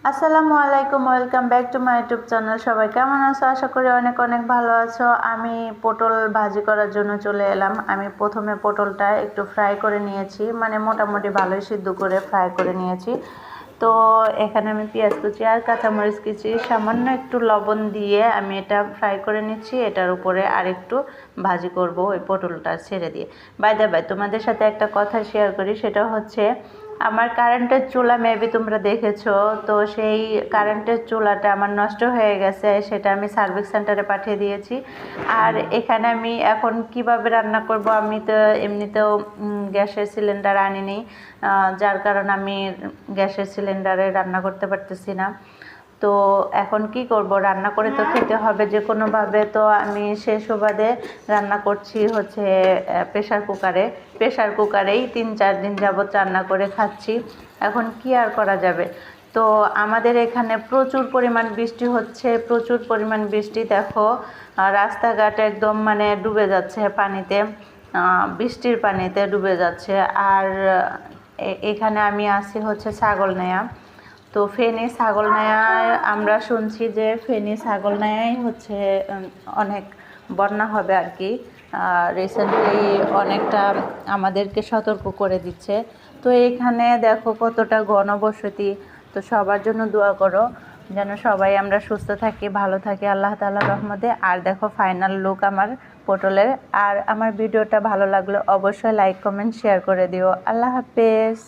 আসসালামু আলাইকুম, welcome back to my YouTube channel. সবাই কেমন আছো? আশা করি অনেক অনেক ভালো আছো। আমি পটল ভাজি করার জন্য চলে এলাম। আমি প্রথমে পটলটা একটু ফ্রাই করে নিয়েছি, মানে মোটামুটি ভালোই সিদ্ধ করে ফ্রাই করে নিয়েছি। তো এখানে আমি পেঁয়াজ কুচি আর কাঁচামরিচ কুচি সামান্য একটু লবণ দিয়ে আমি এটা ফ্রাই করে নিচ্ছি। এটার উপরে আর একটু ভাজি করব ওই পটলটা ছেড়ে দিয়ে। বাই দ্য বাই, তোমাদের সাথে একটা কথা শেয়ার করি, সেটা হচ্ছে আমার কারেন্টের চুলা মেবি তোমরা দেখেছো। তো সেই কারেন্টের চুলাটা আমার নষ্ট হয়ে গেছে, সেটা আমি সার্ভিস সেন্টারে পাঠিয়ে দিয়েছি। আর এখানে আমি এখন কিভাবে রান্না করব, আমি তো এমনিতেও গ্যাসের সিলিন্ডার আনিনি, যার কারণে আমি গ্যাসের সিলিন্ডারে রান্না করতে পারতেছি না। তো এখন কি করব, রান্না করে তো খেতে হবে যে কোনোভাবে। তো আমি সে সুবাদে রান্না করছি হচ্ছে প্রেশার কুকারেই ৩-৪ দিন যাবৎ রান্না করে খাচ্ছি। এখন কি আর করা যাবে। তো আমাদের এখানে প্রচুর পরিমাণ বৃষ্টি হচ্ছে, প্রচুর পরিমাণ বৃষ্টি। দেখো রাস্তাঘাট একদম মানে ডুবে যাচ্ছে পানিতে, বৃষ্টির পানিতে ডুবে যাচ্ছে। আর এখানে আমি আছি হচ্ছে ছাগলনাইয়া। তো ফেনী ছাগলনাইয়ায় আমরা শুনছি যে ফেনী ছাগলনাইয়ায় হচ্ছে অনেক বন্যা হবে আর কি। রিসেন্টলি অনেকটা আমাদেরকে সতর্ক করে দিচ্ছে। তো এখানে দেখো কতটা ঘনবসতি। তো সবার জন্য দোয়া করো যেন সবাই আমরা সুস্থ থাকি, ভালো থাকি আল্লাহ তাআলার রহমতে। আর দেখো ফাইনাল লুক আমার পটলের। আর আমার ভিডিওটা ভালো লাগলে অবশ্যই লাইক কমেন্ট শেয়ার করে দিও। আল্লাহ হাফেজ।